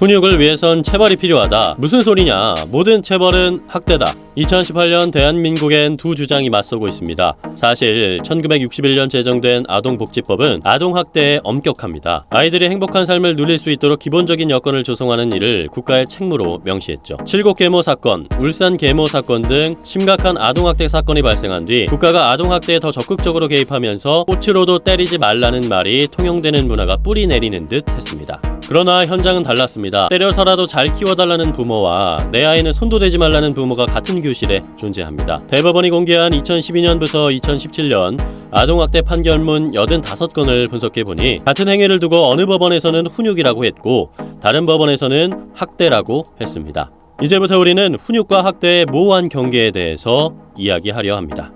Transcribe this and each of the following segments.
훈육을 위해선 체벌이 필요하다. 무슨 소리냐? 모든 체벌은 학대다. 2018년 대한민국엔 두 주장이 맞서고 있습니다. 사실 1961년 제정된 아동복지법은 아동학대에 엄격합니다. 아이들이 행복한 삶을 누릴 수 있도록 기본적인 여건을 조성하는 일을 국가의 책무로 명시했죠. 칠곡 계모 사건, 울산 계모 사건 등 심각한 아동학대 사건이 발생한 뒤 국가가 아동학대에 더 적극적으로 개입하면서 꽃으로도 때리지 말라는 말이 통용되는 문화가 뿌리 내리는 듯 했습니다. 그러나 현장은 달랐습니다. 때려서라도 잘 키워달라는 부모와 내 아이는 손도 대지 말라는 부모가 같은 교실에 존재합니다. 대법원이 공개한 2012년부터 2017년 아동학대 판결문 85건을 분석해보니 같은 행위를 두고 어느 법원에서는 훈육이라고 했고 다른 법원에서는 학대라고 했습니다. 이제부터 우리는 훈육과 학대의 모호한 경계에 대해서 이야기하려 합니다.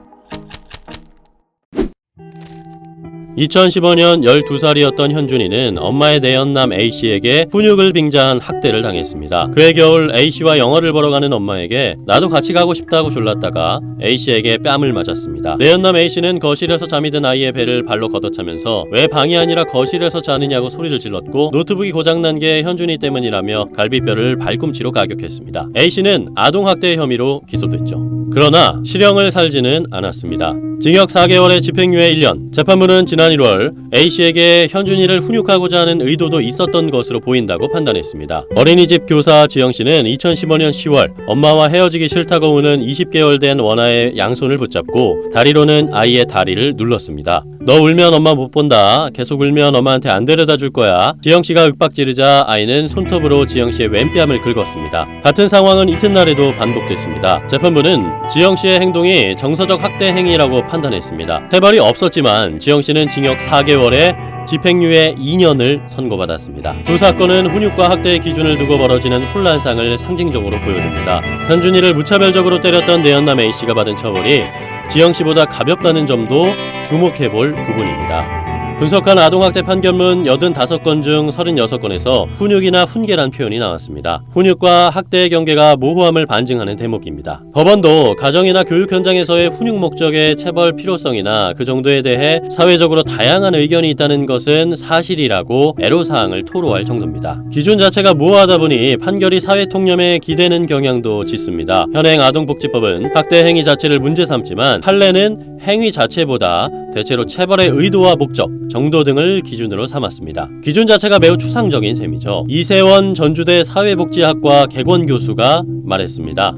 2015년 12살이었던 현준이는 엄마의 내연남 A씨에게 훈육을 빙자한 학대를 당했습니다. 그해 겨울 A씨와 영화를 보러 가는 엄마에게 나도 같이 가고 싶다고 졸랐다가 A씨에게 뺨을 맞았습니다. 내연남 A씨는 거실에서 잠이 든 아이의 배를 발로 걷어차면서 왜 방이 아니라 거실에서 자느냐고 소리를 질렀고 노트북이 고장난 게 현준이 때문이라며 갈비뼈를 발꿈치로 가격했습니다. A씨는 아동학대 혐의로 기소됐죠. 그러나 실형을 살지는 않았습니다. 징역 4개월에 집행유예 1년. 재판부는 지난 1월 A씨에게 현준이를 훈육하고자 하는 의도도 있었던 것으로 보인다고 판단했습니다. 어린이집 교사 지영씨는 2015년 10월 엄마와 헤어지기 싫다고 우는 20개월 된 원아의 양손을 붙잡고 다리로는 아이의 다리를 눌렀습니다. 너 울면 엄마 못 본다. 계속 울면 엄마한테 안 데려다 줄 거야. 지영씨가 윽박지르자 아이는 손톱으로 지영씨의 왼뺨을 긁었습니다. 같은 상황은 이튿날에도 반복됐습니다. 재판부는 지영씨의 행동이 정서적 학대 행위라고 판단했습니다. 체벌이 없었지만 지영씨는 징역 4개월에 집행유예 2년을 선고받았습니다. 두 사건은 훈육과 학대의 기준을 두고 벌어지는 혼란상을 상징적으로 보여줍니다. 현준이를 무차별적으로 때렸던 내연남 A씨가 받은 처벌이 지영씨보다 가볍다는 점도 주목해볼 부분입니다. 분석한 아동학대 판결문 85건 중 36건에서 훈육이나 훈계란 표현이 나왔습니다. 훈육과 학대의 경계가 모호함을 반증하는 대목입니다. 법원도 가정이나 교육 현장에서의 훈육 목적의 체벌 필요성이나 그 정도에 대해 사회적으로 다양한 의견이 있다는 것은 사실이라고 애로사항을 토로할 정도입니다. 기준 자체가 모호하다 보니 판결이 사회 통념에 기대는 경향도 짙습니다. 현행 아동복지법은 학대 행위 자체를 문제 삼지만 판례는 행위 자체보다 대체로 체벌의 의도와 목적, 정도 등을 기준으로 삼았습니다. 기준 자체가 매우 추상적인 셈이죠. 이세원 전주대 사회복지학과 개건 교수가 말했습니다.